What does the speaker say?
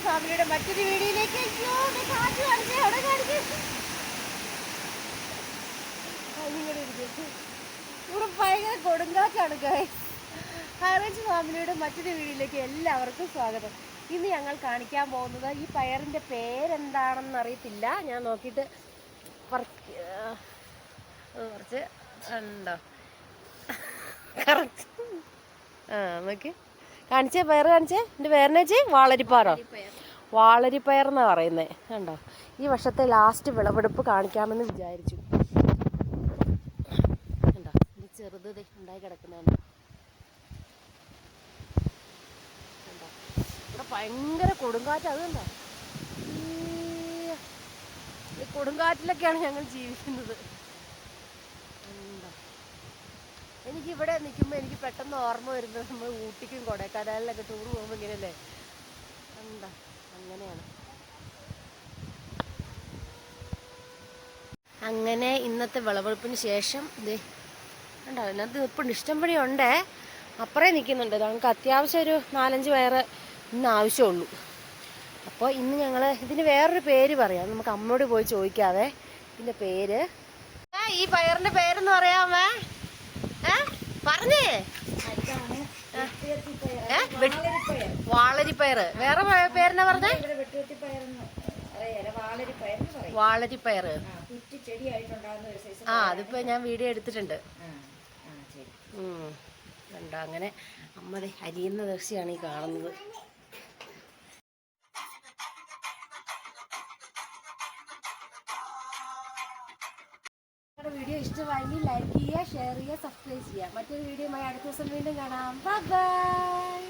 ഫാമിലിയുടെ മറ്റൊരു വീഡിയോയിലേക്ക് ഇവിടെ ഭയങ്കര കൊടുങ്കാറ്റാണ് ഹാരൻസ് ഫാമിലിയുടെ മറ്റൊരു വീഡിയോയിലേക്ക് എല്ലാവർക്കും സ്വാഗതം. ഇന്ന് ഞങ്ങൾ കാണിക്കാൻ പോകുന്നത് ഈ പയറിൻ്റെ പേരെന്താണെന്ന് അറിയത്തില്ല. ഞാൻ നോക്കിയിട്ട് കുറച്ച് ഉണ്ടോ കറക്റ്റ് നോക്കി കാണിച്ചേ, പയർ കാണിച്ചേ. എൻ്റെ പേരെന്ന് വെച്ചേ വാളരിപ്പയറോ? വാളരിപ്പയർ എന്നാണ് പറയുന്നത്. കണ്ടോ, ഈ വർഷത്തെ ലാസ്റ്റ് വിളവെടുപ്പ് കാണിക്കാമെന്ന് വിചാരിച്ചു. കണ്ടോ, ഇത് ചെറുത് ഉണ്ടായി കിടക്കുന്നുണ്ട്. കണ്ടോ, ഇവിടെ ഭയങ്കര കൊടുങ്കാറ്റ്. അതുകൊണ്ടോ ഈ കൊടുങ്കാറ്റിലൊക്കെയാണ് ഞങ്ങൾ ജീവിക്കുന്നത്. എനിക്കിവിടെ നിൽക്കുമ്പോൾ എനിക്ക് പെട്ടെന്ന് ഓർമ്മ വരുന്നത് നമ്മൾ ഊട്ടിക്കും കൊടൈക്കനാലിലൊക്കെ ടൂർ പോകുമ്പോൾ ഇങ്ങനെയല്ലേ. എന്താ അങ്ങനെയാണ്. അങ്ങനെ ഇന്നത്തെ വിളവെടുപ്പിന് ശേഷം ഇതേ ഉണ്ടോ, അതിനകത്ത് നിൽപ്പുണ്ട്, ഇഷ്ടംപടി ഉണ്ടേ. അപ്പുറേ നിൽക്കുന്നുണ്ട്. നമുക്ക് അത്യാവശ്യം ഒരു 4-5 പയറ് ഇന്ന് ആവശ്യമുള്ളൂ. അപ്പോൾ ഇന്ന് ഞങ്ങൾ ഇതിന് വേറൊരു പേര് പറയാം. നമുക്ക് അമ്മയോട് പോയി ചോദിക്കാവേ ഇതിൻ്റെ പേര്. ഈ പയറിൻ്റെ പേരെന്ന് പറയാമേ? പറഞ്ഞേ. വാളരിപ്പയർ. വേറെ പേരെന്നാ പറഞ്ഞേ? വാളരിപ്പയർ. അതിപ്പോ ഞാൻ വീഡിയോ എടുത്തിട്ടുണ്ട്. കണ്ടോ, അങ്ങനെ അമ്മ അരിയുന്ന ദൃശ്യമാണ് ഈ കാണുന്നത്. വീഡിയോ ഇഷ്ടമായെങ്കിൽ ലൈക്ക് ചെയ്യുക, ഷെയർ ചെയ്യുക, സബ്സ്ക്രൈബ് ചെയ്യുക. മറ്റൊരു വീഡിയോയുമായി അടുത്ത ദിവസം വീണ്ടും കാണാം. Bye bye.